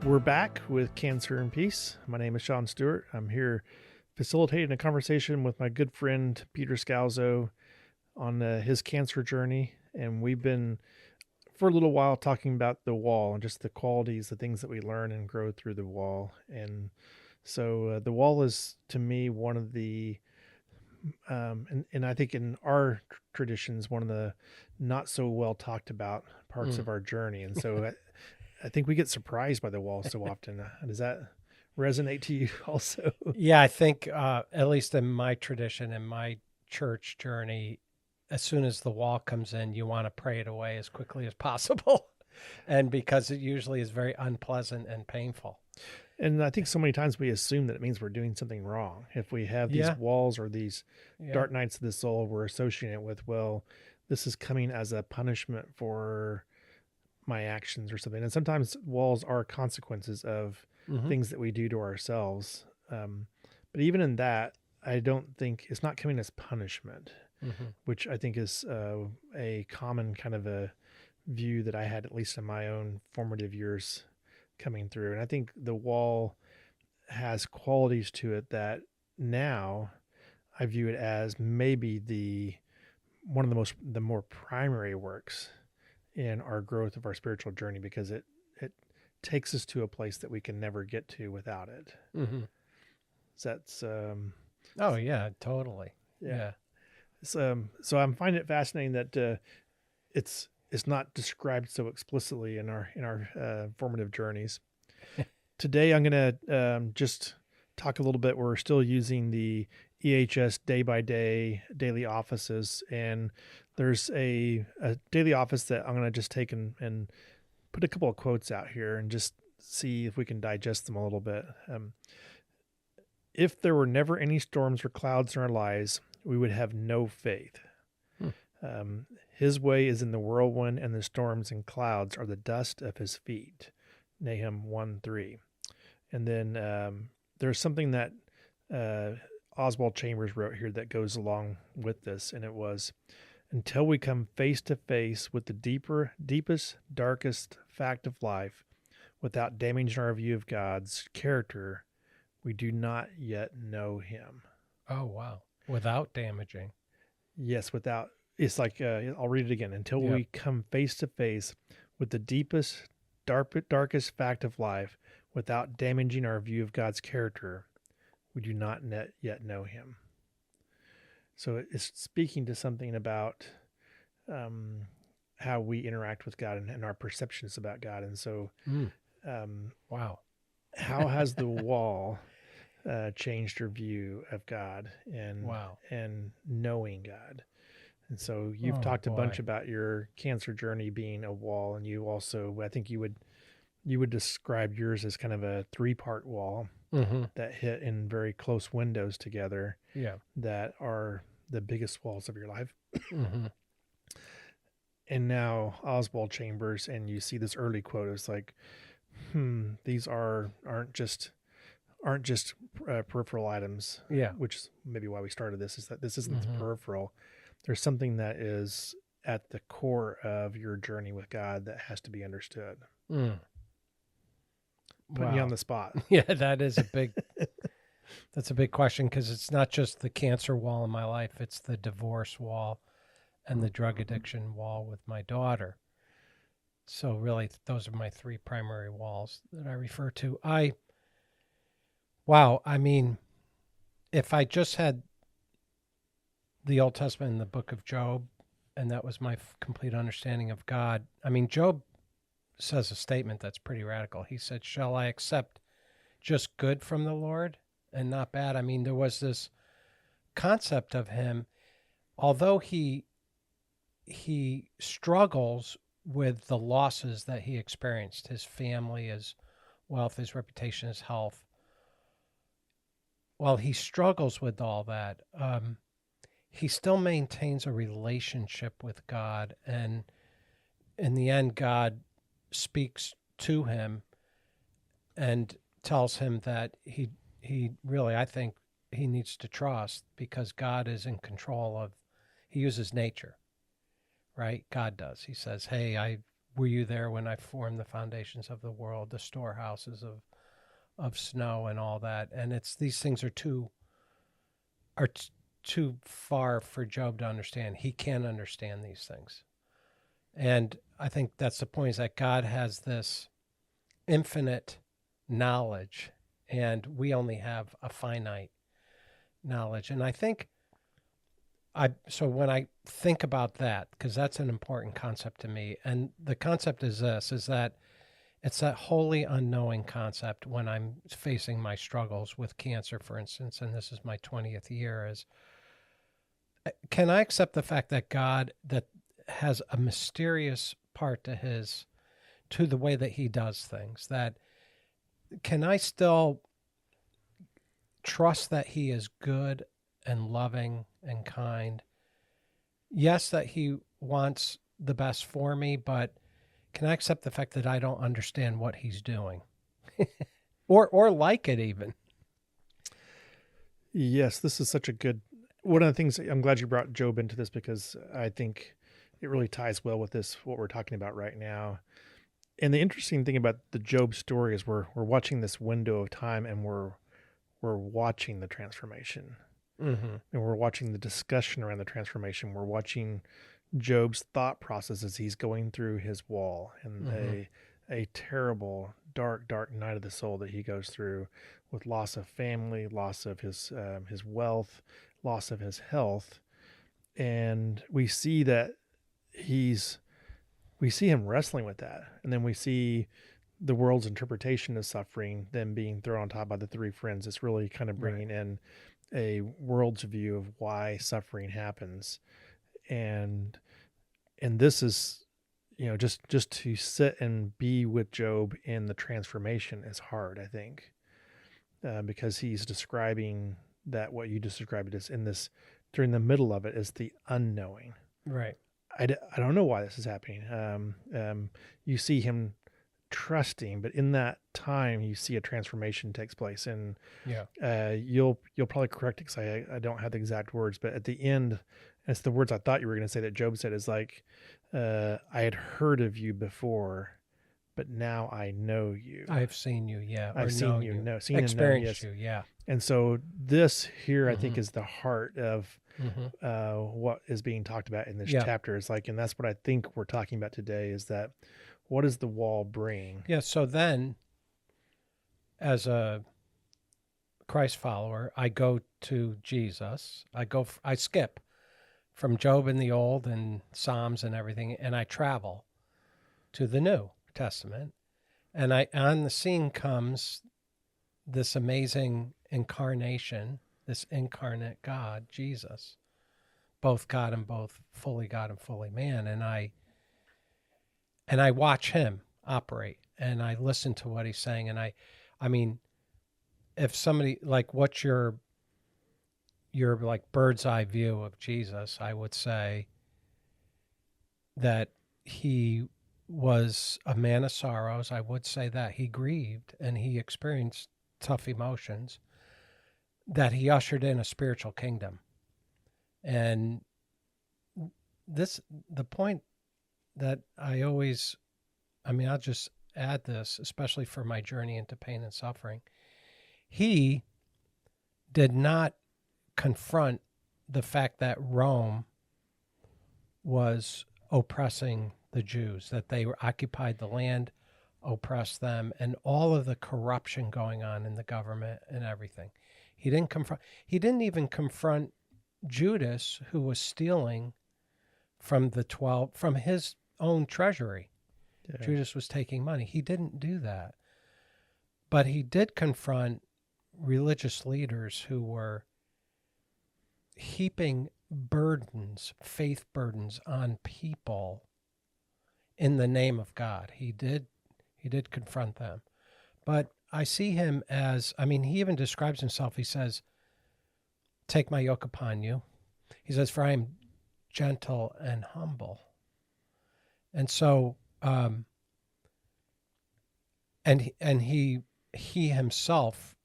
We're back with Cancer and Peace. My name is Sean Stewart. I'm here facilitating a conversation with my good friend Peter Scalzo on his cancer journey. And we've been, for a little while, talking about the wall and just the qualities, the things that we learn and grow through the wall. And so the wall is, to me, one of the, and I think in our traditions, one of the not so well talked about parts of our journey. And so I think we get surprised by the wall so often. Does that resonate to you also? Yeah, I think at least in my tradition, in my church journey, as soon as the wall comes in, you want to pray it away as quickly as possible. And because it usually is very unpleasant and painful. And I think so many times we assume that it means we're doing something wrong. If we have these walls or these dark nights of the soul, we're associating it with, well, this is coming as a punishment for my actions or something. And sometimes walls are consequences of things that we do to ourselves. But even in that, I don't think it's not coming as punishment, which I think is a common kind of a view that I had, at least in my own formative years coming through. And I think the wall has qualities to it that now I view it as maybe one of the more primary works in our growth of our spiritual journey, because it takes us to a place that we can never get to without it. So that's oh yeah, totally. Yeah. So I'm finding it fascinating that it's not described so explicitly in our formative journeys. Today I'm going to just talk a little bit. We're still using the EHS day by day daily offices, and there's a daily office that I'm going to just take and put a couple of quotes out here and just see if we can digest them a little bit. If there were never any storms or clouds in our lives, we would have no faith. His way is in the whirlwind, and the storms and clouds are the dust of his feet. Nahum 1:3. And then there's something that Oswald Chambers wrote here that goes along with this, and it was, until we come face to face with the deepest, darkest fact of life, without damaging our view of God's character, we do not yet know him. Oh, wow. Without damaging. Yes, without. It's like, I'll read it again. Until we come face to face with the deepest, darkest fact of life, without damaging our view of God's character, we do not yet know him. So it's speaking to something about how we interact with God and our perceptions about God. And so, wow. How has the wall changed your view of God and knowing God? And so you've talked a bunch about your cancer journey being a wall, and you also, I think you would describe yours as kind of a 3-part wall that hit in very close windows together. Yeah. That are the biggest walls of your life. And now Oswald Chambers, and you see this early quote, it's like, these aren't just peripheral items. Yeah. Which is maybe why we started this, is that this isn't peripheral. There's something that is at the core of your journey with God that has to be understood. Putting you on the spot. Yeah, that is that's a big question, because it's not just the cancer wall in my life. It's the divorce wall and the drug addiction wall with my daughter. So really, those are my 3 primary walls that I refer to. I mean, if I just had the Old Testament and the book of Job, and that was my complete understanding of God. I mean, Job says a statement that's pretty radical. He said, "Shall I accept just good from the Lord and not bad?" I mean, there was this concept of him, although he struggles with the losses that he experienced, his family, his wealth, his reputation, his health. While he struggles with all that, he still maintains a relationship with God, and in the end, God speaks to him and tells him that he really, I think, he needs to trust, because God is in control of. He uses nature, right? God does. He says, "Hey, I've were you there when I formed the foundations of the world, the storehouses of snow and all that? And it's these things are too far for Job to understand. He can't understand these things. And I think that's the point, is that God has this infinite knowledge and we only have a finite knowledge. And I think so when I think about that, because that's an important concept to me, and the concept is this, is that it's that wholly unknowing concept when I'm facing my struggles with cancer, for instance, and this is my 20th year, is can I accept the fact that God that has a mysterious part to the way that he does things, that can I still trust that he is good and loving and kind? Yes, that he wants the best for me, but can I accept the fact that I don't understand what he's doing? or like it even? Yes, this is such a good one of the things. I'm glad you brought Job into this, because I think it really ties well with what we're talking about right now. And the interesting thing about the Job story is we're watching this window of time, and we're watching the transformation. Mm-hmm. And we're watching the discussion around the transformation. We're watching Job's thought process as he's going through his wall, and a terrible, dark night of the soul that he goes through, with loss of family, loss of his wealth, loss of his health. And we see that we see him wrestling with that. And then we see the world's interpretation of suffering then being thrown on top by the three friends. It's really kind of bringing in a world's view of why suffering happens. And this is, just to sit and be with Job in the transformation is hard, I think, because he's describing that what you just described is in this, during the middle of it, is the unknowing. Right. I don't know why this is happening. You see him trusting, but in that time you see a transformation takes place. And you'll probably correct it, because I don't have the exact words, but at the end, it's the words I thought you were going to say that Job said, is like, I had heard of you before, but now I know you. I've seen you, yeah. I've seen you, seen experienced and known, yes. you, yeah. And so this here, I think, is the heart of what is being talked about in this chapter. Is like, and that's what I think we're talking about today, is that what does the wall bring? Yeah. So then, as a Christ follower, I go to Jesus. I skip from Job in the Old and Psalms and everything, and I travel to the New Testament. And on the scene comes this amazing incarnation, this incarnate God, Jesus, both God and both fully God and fully man. And I watch him operate, and I listen to what he's saying. And I mean, if somebody, like, what's your like bird's eye view of Jesus, I would say that he was a man of sorrows. I would say that he grieved and he experienced tough emotions, that he ushered in a spiritual kingdom. And the point that I'll just add this, especially for my journey into pain and suffering. He did not confront the fact that Rome was oppressing the Jews, that they occupied the land, oppressed them, and all of the corruption going on in the government and everything. He didn't even confront Judas, who was stealing from from his own treasury. Yeah. Judas was taking money. He didn't do that. But he did confront religious leaders who were heaping faith burdens on people in the name of God. He did confront them. But I see him as, he even describes himself. He says, "Take my yoke upon you." He says, "For I am gentle and humble." And so, and he himself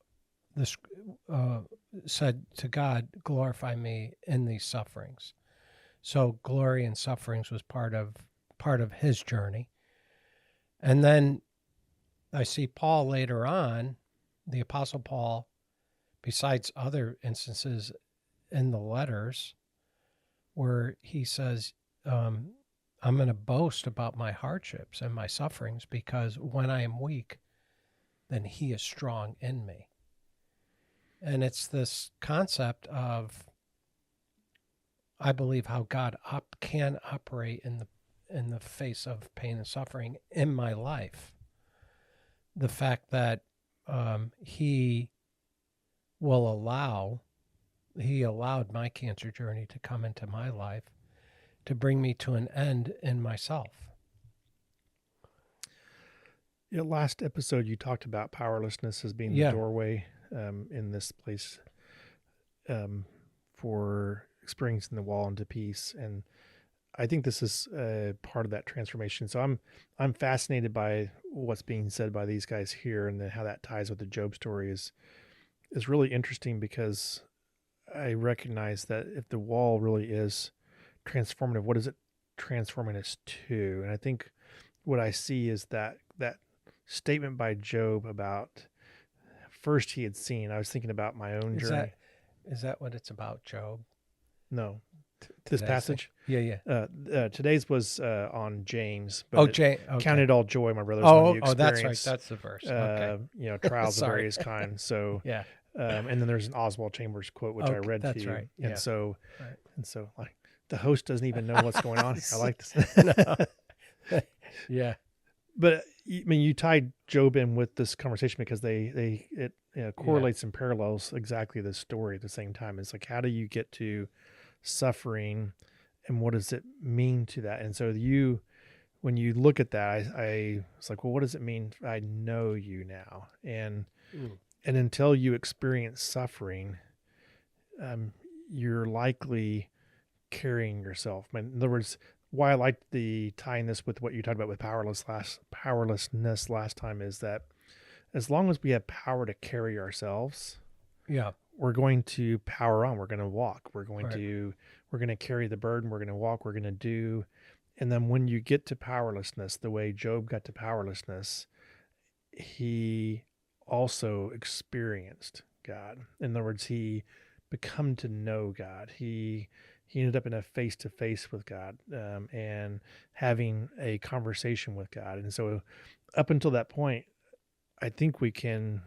said to God, "Glorify me in these sufferings." So glory and sufferings was part of his journey. And then I see Paul later on, the Apostle Paul, besides other instances in the letters, where he says, I'm going to boast about my hardships and my sufferings because when I am weak, then he is strong in me. And it's this concept of, I believe, how God can operate in the face of pain and suffering in my life. The fact that he allowed my cancer journey to come into my life to bring me to an end in myself. Yeah, last episode you talked about powerlessness as being the doorway in this place for experiencing the wall into peace, and I think this is part of that transformation. So I'm fascinated by what's being said by these guys here, and then how that ties with the Job story is really interesting, because I recognize that if the wall really is transformative, what is it transforming us to? And I think what I see is that statement by Job about first he had seen. I was thinking about my own journey. Is that what it's about, Job? No. This passage? Yeah. Today's was on James. But okay. Counted all joy, my brothers, when you experience. That's right. That's the verse. Okay. Trials of various kinds. So yeah. And then there's an Oswald Chambers quote, which I read to you. That's right. And so, like, the host doesn't even know what's going on here. I like this. Yeah. But I mean, you tied Job in with this conversation because it correlates and parallels exactly the story at the same time. It's like, how do you get to suffering, and what does it mean to that? And so when you look at that, I was like, well, what does it mean? I know you now, and until you experience suffering, you're likely carrying yourself. In other words, why I like the tying this with what you talked about with powerlessness last time is that as long as we have power to carry ourselves, we're going to power on. We're going to walk. We're going to carry the burden. We're going to walk. We're going to do. And then when you get to powerlessness, the way Job got to powerlessness, he also experienced God. In other words, he become to know God. He ended up in a face-to-face with God, and having a conversation with God. And so up until that point, I think we can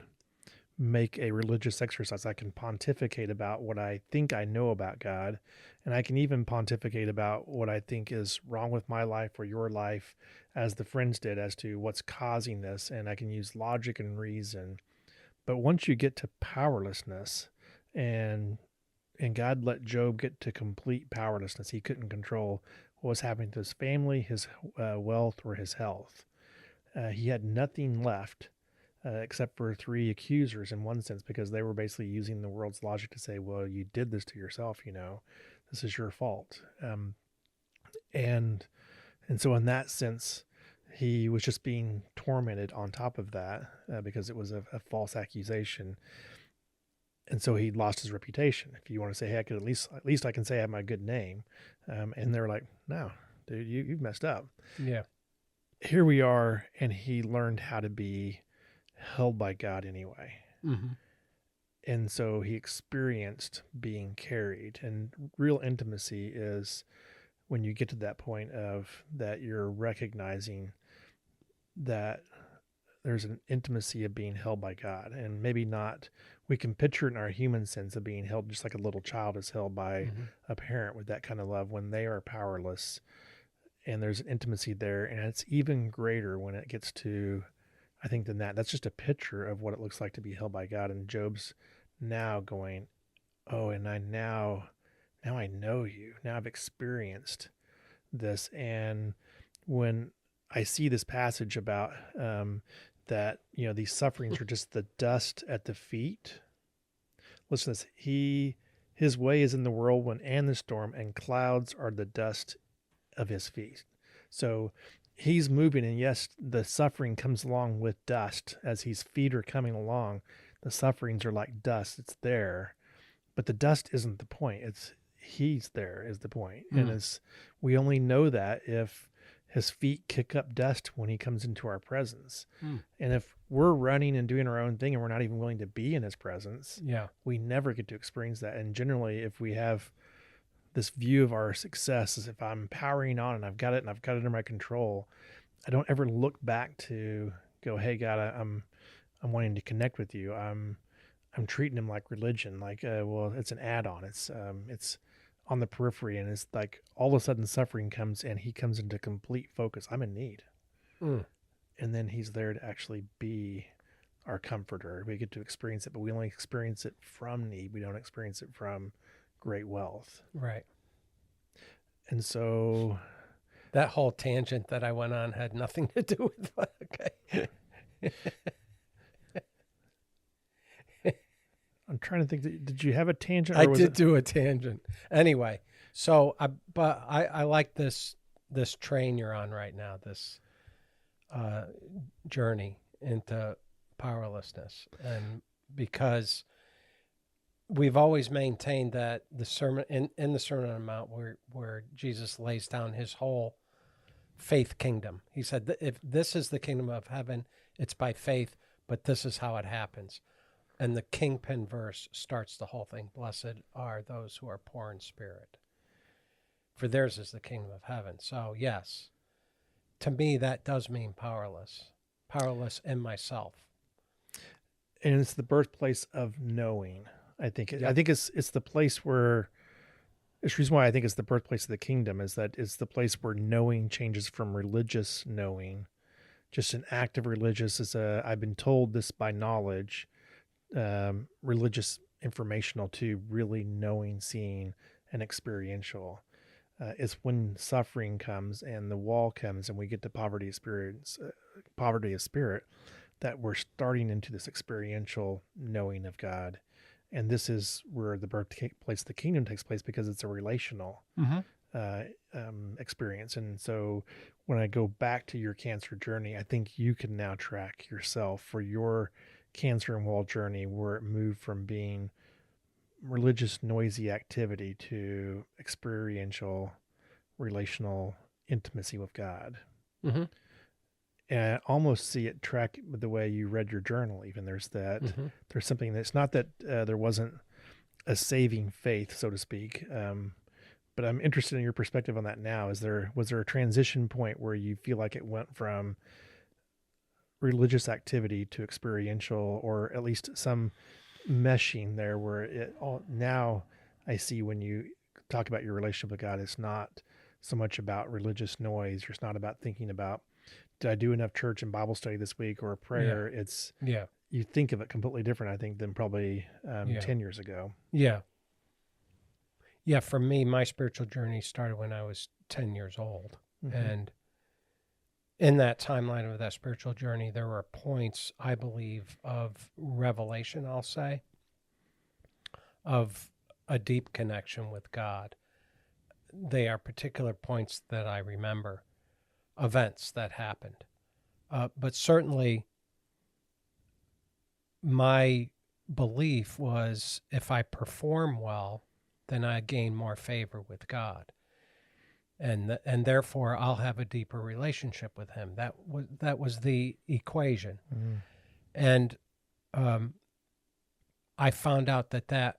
make a religious exercise. I can pontificate about what I think I know about God, and I can even pontificate about what I think is wrong with my life or your life, as the friends did, as to what's causing this, and I can use logic and reason. But once you get to powerlessness, and God let Job get to complete powerlessness. He couldn't control what was happening to his family, his wealth, or his health. He had nothing left except for three accusers in one sense, because they were basically using the world's logic to say, well, you did this to yourself, this is your fault. And so in that sense, he was just being tormented on top of that because it was a false accusation. And so he lost his reputation. If you want to say, hey, I could at least I can say I have my good name. And they're like, no, dude, you've messed up. Yeah. Here we are. And he learned how to be held by God anyway. Mm-hmm. And so he experienced being carried. And real intimacy is when you get to that point of that you're recognizing that there's an intimacy of being held by God, and maybe not, we can picture it in our human sense of being held just like a little child is held by a parent with that kind of love when they are powerless, and there's an intimacy there. And it's even greater when it gets to, I think, than that. That's just a picture of what it looks like to be held by God. And Job's now going, oh, and now I know you. Now I've experienced this. And when I see this passage about that, these sufferings are just the dust at the feet. Listen to this. His way is in the whirlwind and the storm, and clouds are the dust of his feet. So he's moving, and yes, the suffering comes along with dust as his feet are coming along. The sufferings are like dust. It's there, but the dust isn't the point. It's he's there is the point. And we only know that if his feet kick up dust when he comes into our presence. Hmm. And if we're running and doing our own thing and we're not even willing to be in his presence, Yeah. we never get to experience that. And generally, if we have this view of our success as if I'm powering on and I've got it under my control, I don't ever look back to go, hey God, I'm wanting to connect with you. I'm treating him like religion, like well, it's an add-on. It's on the periphery, and it's like all of a sudden suffering comes and he comes into complete focus. I'm in need, and then he's there to actually be our comforter. We get to experience it, but we only experience it from need. We don't experience it from great wealth. Right. And so that whole tangent that I went on had nothing to do with okay. I'm trying to think. Did you have a tangent? I did do a tangent. Anyway, so I like this train you're on right now. This journey into powerlessness, and because we've always maintained that the sermon in the Sermon on the Mount, where Jesus lays down his whole faith kingdom. He said, if this is the kingdom of heaven, it's by faith, but this is how it happens. And the kingpin verse starts the whole thing. Blessed are those who are poor in spirit, for theirs is the kingdom of heaven. So yes, to me, that does mean powerless in myself. And it's the birthplace of knowing. I think it's the place where, it's the reason why I think it's the birthplace of the kingdom, is that it's the place where knowing changes from religious knowing, just an act of religious, is I've been told this by knowledge, religious informational, to really knowing, seeing, and experiential. It's when suffering comes and the wall comes and we get to poverty of spirit, that we're starting into this experiential knowing of God. And this is where the birthplace of the kingdom takes place, because it's a relational experience. And so when I go back to your cancer journey, I think you can now track yourself for your cancer and wall journey, where it moved from being religious, noisy activity to experiential, relational intimacy with God. Mm-hmm. And I almost see it track with the way you read your journal. Even there's something that's not that there wasn't a saving faith, so to speak. But I'm interested in your perspective on that now. Was there a transition point where you feel like it went from religious activity to experiential, or at least some meshing there, where it all, now I see when you talk about your relationship with God, it's not so much about religious noise, or it's not about thinking about, did I do enough church and Bible study this week or a prayer? Yeah. It's you think of it completely different, I think, than probably 10 years ago. Yeah. Yeah. For me, my spiritual journey started when I was 10 years old. Mm-hmm. And in that timeline of that spiritual journey, there were points, I believe, of revelation, I'll say, of a deep connection with God. They are particular points that I remember, events that happened. But certainly my belief was, if I perform well, then I gain more favor with God. And therefore I'll have a deeper relationship with him. That was the equation. Mm-hmm. And I found out that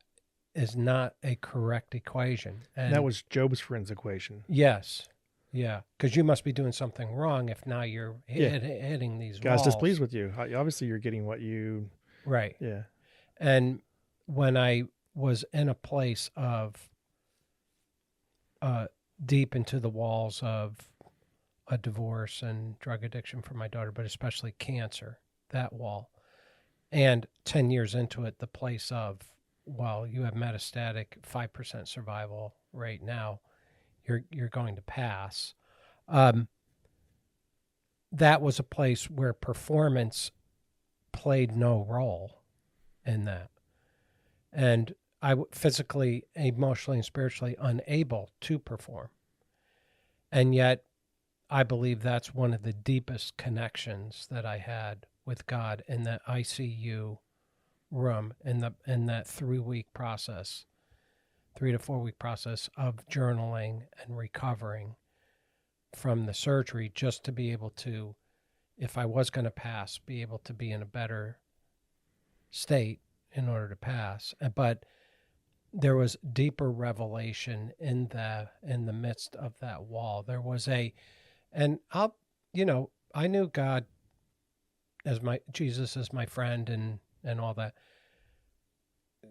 is not a correct equation. And that was Job's friend's equation. Yes. Yeah. Because you must be doing something wrong if now you're hitting these God's walls. displeased with you. Obviously you're getting what you... Right. Yeah. And when I was in a place of deep into the walls of a divorce and drug addiction for my daughter, but especially cancer, that wall. And 10 years into it, the place of, well, you have metastatic 5% survival rate now, you're going to pass. That was a place where performance played no role in that. And I physically, emotionally, and spiritually unable to perform. And yet, I believe that's one of the deepest connections that I had with God in that ICU room, in that 3-week process, 3 to 4 week process of journaling and recovering from the surgery just to be able to, if I was going to pass, be able to be in a better state in order to pass. But there was deeper revelation in the midst of that wall. There was and I knew God as Jesus as my friend and all that,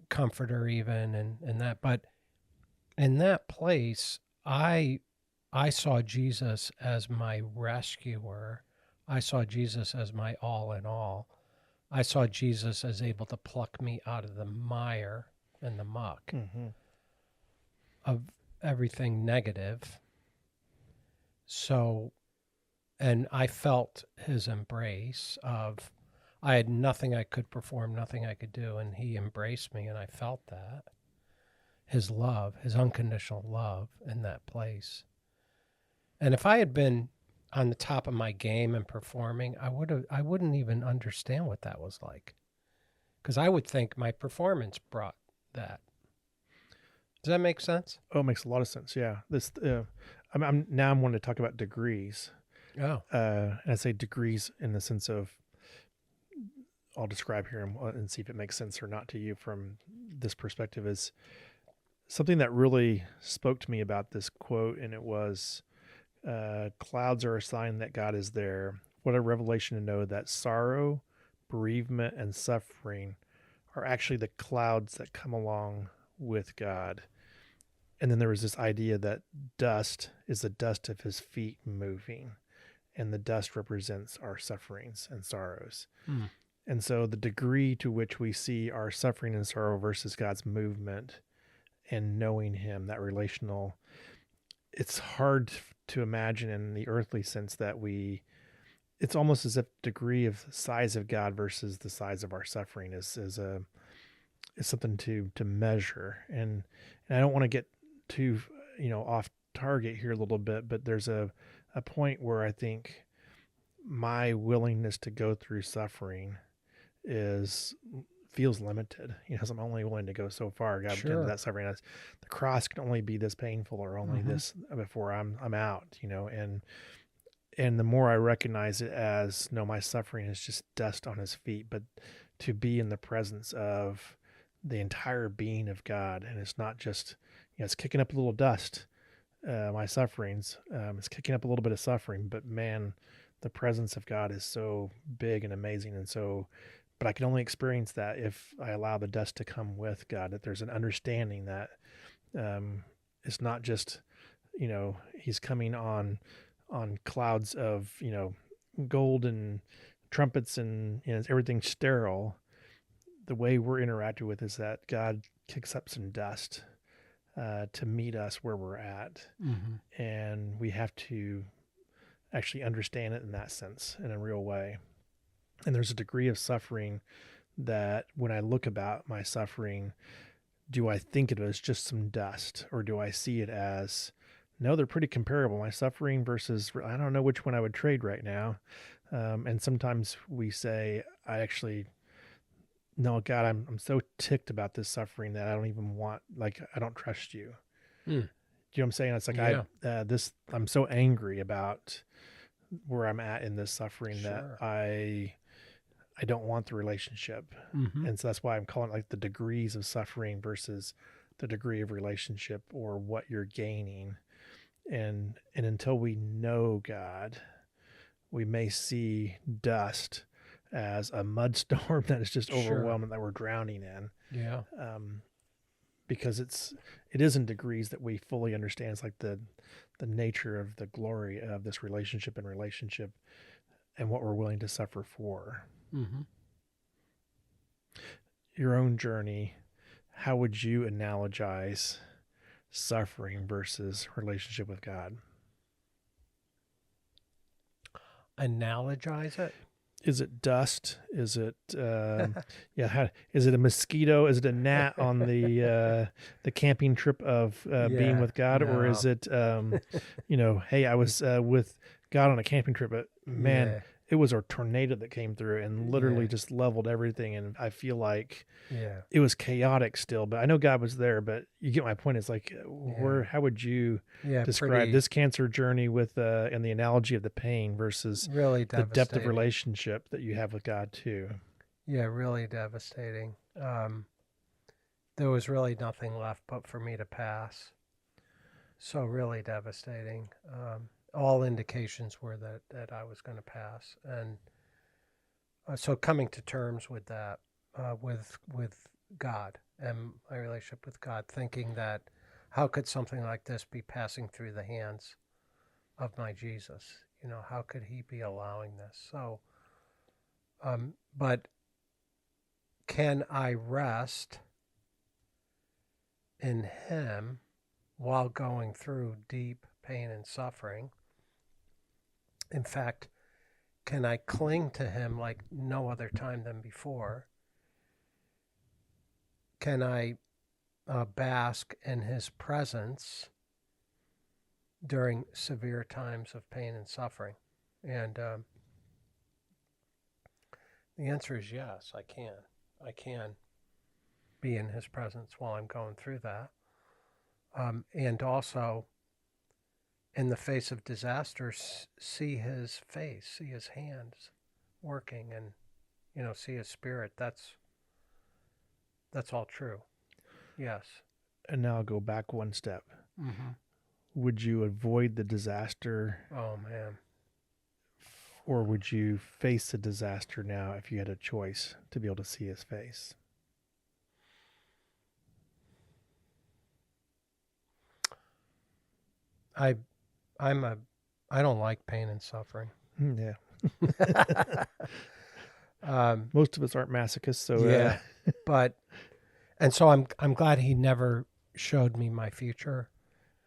comforter even and that. But in that place, I saw Jesus as my rescuer. I saw Jesus as my all in all. I saw Jesus as able to pluck me out of the mire and the muck of everything negative. So, and I felt his embrace of, I had nothing I could perform, nothing I could do, and he embraced me, and I felt that. His love, his unconditional love in that place. And if I had been on the top of my game and performing, I wouldn't even understand what that was like. Because I would think my performance brought that. Does that make sense? Oh, it makes a lot of sense. Yeah. I'm wanting to talk about degrees. Oh. And I say degrees in the sense of, I'll describe here and see if it makes sense or not to you from this perspective, is something that really spoke to me about this quote. And it was, clouds are a sign that God is there. What a revelation to know that sorrow, bereavement, and suffering are actually the clouds that come along with God. And then there was this idea that dust is the dust of his feet moving, and the dust represents our sufferings and sorrows. And so the degree to which we see our suffering and sorrow versus God's movement and knowing him, that relational, it's hard to imagine in the earthly sense that it's almost as if degree of size of God versus the size of our suffering is something to measure. And I don't want to get too, off target here a little bit, but there's a point where I think my willingness to go through suffering feels limited. I'm only willing to go so far. God, into that suffering. The cross can only be this painful or only this before I'm out. And the more I recognize it as, no, my suffering is just dust on his feet, but to be in the presence of the entire being of God, and it's not just, it's kicking up a little dust. My sufferings, it's kicking up a little bit of suffering, but man, the presence of God is so big and amazing, and so. But I can only experience that if I allow the dust to come with God, that there's an understanding that it's not just, he's coming on clouds of, gold and trumpets and everything's sterile. The way we're interacted with is that God kicks up some dust to meet us where we're at. And we have to actually understand it in that sense, in a real way. And there's a degree of suffering that when I look about my suffering, do I think of it as just some dust, or do I see it as, no, they're pretty comparable. My suffering versus, I don't know which one I would trade right now. And sometimes we say, no, God, I'm so ticked about this suffering that I don't even I don't trust you. Do you know what I'm saying? It's like, I'm so angry about where I'm at in this suffering that I don't want the relationship. And so that's why I'm calling it like the degrees of suffering versus the degree of relationship, or what you're gaining. And until we know God, we may see dust as a mud storm that is just overwhelming, that we're drowning in. Yeah. Because it is in degrees that we fully understand. It's like the nature of the glory of this relationship and what we're willing to suffer for. Your own journey, how would you analogize suffering versus relationship with God? Analogize it? Is it dust? Is it is it a mosquito? Is it a gnat on the camping trip of being with God? Or is it hey, I was with God on a camping trip, but man, it was a tornado that came through and literally just leveled everything. And I feel like it was chaotic still, but I know God was there. But you get my point. It's like, how would you describe this cancer journey with and the analogy of the pain versus really the depth of relationship that you have with God too? Yeah, really devastating. There was really nothing left but for me to pass. So really devastating. All indications were that I was going to pass, and so coming to terms with that, with God and my relationship with God, thinking that how could something like this be passing through the hands of my Jesus? You know, how could He be allowing this? So, but can I rest in Him while going through deep pain and suffering? In fact, can I cling to Him like no other time than before? Can I bask in His presence during severe times of pain and suffering? And the answer is yes, I can. I can be in His presence while I'm going through that. And also, in the face of disaster, see His face, see His hands working, and see His Spirit. That's all true. Yes. And now I'll go back one step. Mm-hmm. Would you avoid the disaster? Oh man. Or would you face the disaster now if you had a choice to be able to see His face? I don't like pain and suffering. Yeah. Most of us aren't masochists, so yeah. And so I'm glad He never showed me my future.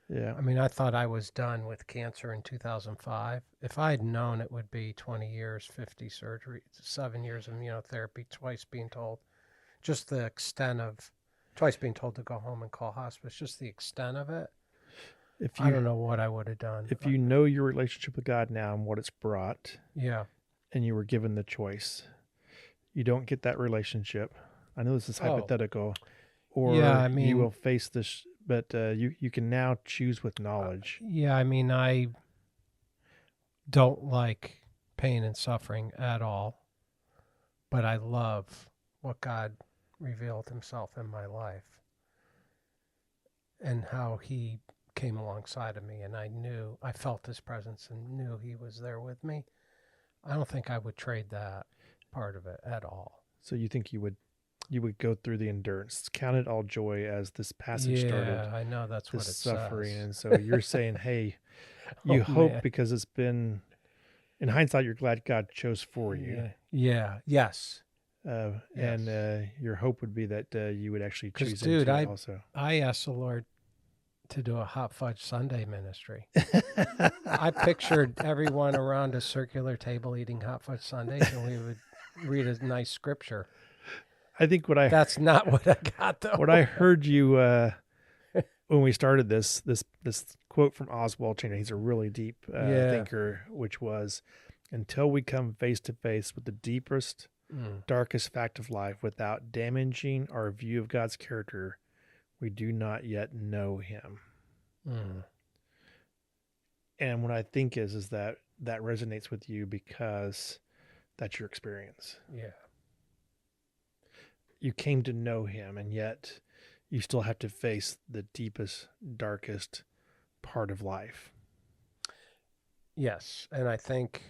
Yeah. I mean, I thought I was done with cancer in 2005. If I had known it would be 20 years, 50 surgeries, 7 years of immunotherapy, twice being told, just the extent of, twice being told to go home and call hospice, just the extent of it, I don't know what I would have done. If you know your relationship with God now and what it's brought, and you were given the choice, you don't get that relationship. I know this is hypothetical, or you will face this, but you can now choose with knowledge. I mean, I don't like pain and suffering at all, but I love what God revealed Himself in my life and how He came alongside of me, and I felt His presence and knew He was there with me. I don't think I would trade that part of it at all. So you think you would go through the endurance, count it all joy, as this passage started. Yeah, I know that's what it suffering says. And so you're saying, hey, you hope man. Because it's been, in hindsight, you're glad God chose for you. Yeah. Yes. And your hope would be that you would actually choose also. I asked the Lord to do a hot fudge sundae ministry. I pictured everyone around a circular table eating hot fudge sundaes, and we would read a nice scripture. I think that's not what I got though. What I heard you when we started this quote from Oswald Chambers, he's a really deep thinker, which was, until we come face to face with the deepest, darkest fact of life without damaging our view of God's character, we do not yet know Him. And what I think is that resonates with you because that's your experience. Yeah. You came to know Him, and yet you still have to face the deepest, darkest part of life. Yes. And I think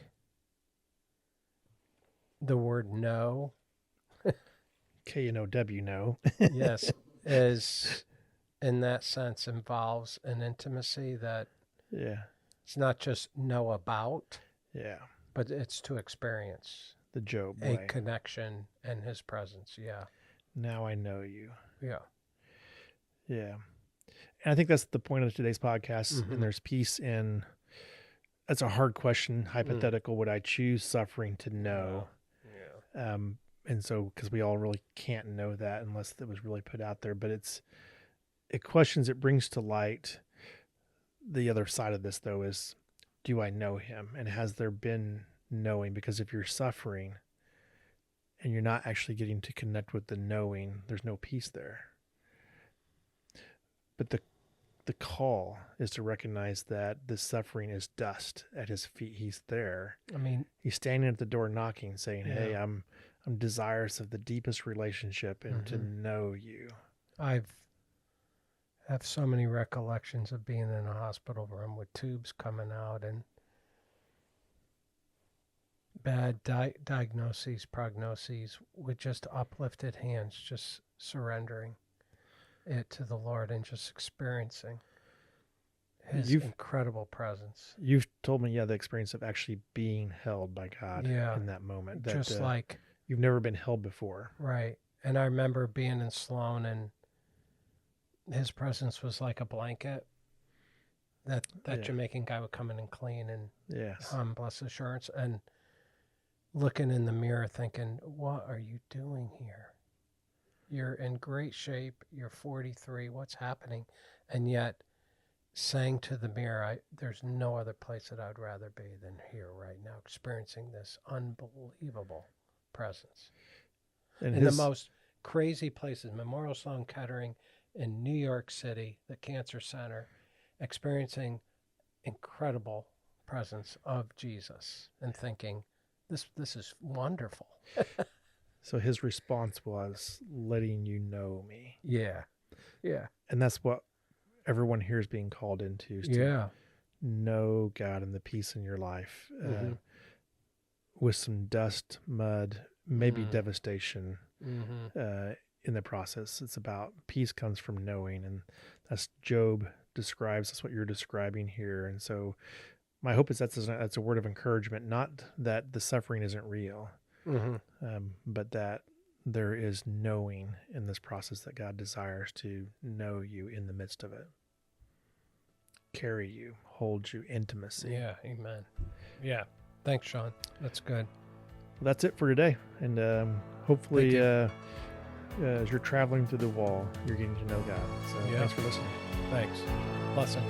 the word know, K-N-O-W, know. Yes, is in that sense involves an intimacy that it's not just know about, but it's to experience the Job way. A connection and His presence. Now I know you. Yeah. And I think that's the point of today's podcast. And there's peace in, that's a hard question, hypothetical. Would I choose suffering to know? And so, because we all really can't know that unless it was really put out there, but it brings to light. The other side of this, though, is, do I know Him? And has there been knowing, because if you're suffering and you're not actually getting to connect with the knowing, there's no peace there. But the call is to recognize that the suffering is dust at his feet. He's there. I mean, he's standing at the door knocking, saying, "Hey, I'm desirous of the deepest relationship and to know you." I have so many recollections of being in a hospital room with tubes coming out and bad diagnoses, prognoses, with just uplifted hands, just surrendering it to the Lord and just experiencing his incredible presence. You've told me, the experience of actually being held by God in that moment. That, just like you've never been held before. Right. And I remember being in Sloan, and his presence was like a blanket that Jamaican guy would come in and clean, and blessed assurance, and looking in the mirror thinking, what are you doing here? You're in great shape. You're 43. What's happening? And yet saying to the mirror, there's no other place that I'd rather be than here right now, experiencing this unbelievable presence. And in the most crazy places, Memorial Sloan Kettering in New York City, the Cancer Center, experiencing incredible presence of Jesus and thinking, this is wonderful. So his response was letting you know me. Yeah. And that's what everyone here is being called into, is to know God and the peace in your life, with some dust, mud, maybe devastation in the process. It's about peace comes from knowing, and that's Job describes. That's what you're describing here. And so my hope is that's a word of encouragement, not that the suffering isn't real, but that there is knowing in this process, that God desires to know you in the midst of it, carry you, hold you, intimacy. Yeah, amen. Yeah, thanks, Sean. That's good. Well, that's it for today. And hopefully as you're traveling through the wall, you're getting to know God. So thanks for listening. Thanks. Blessings.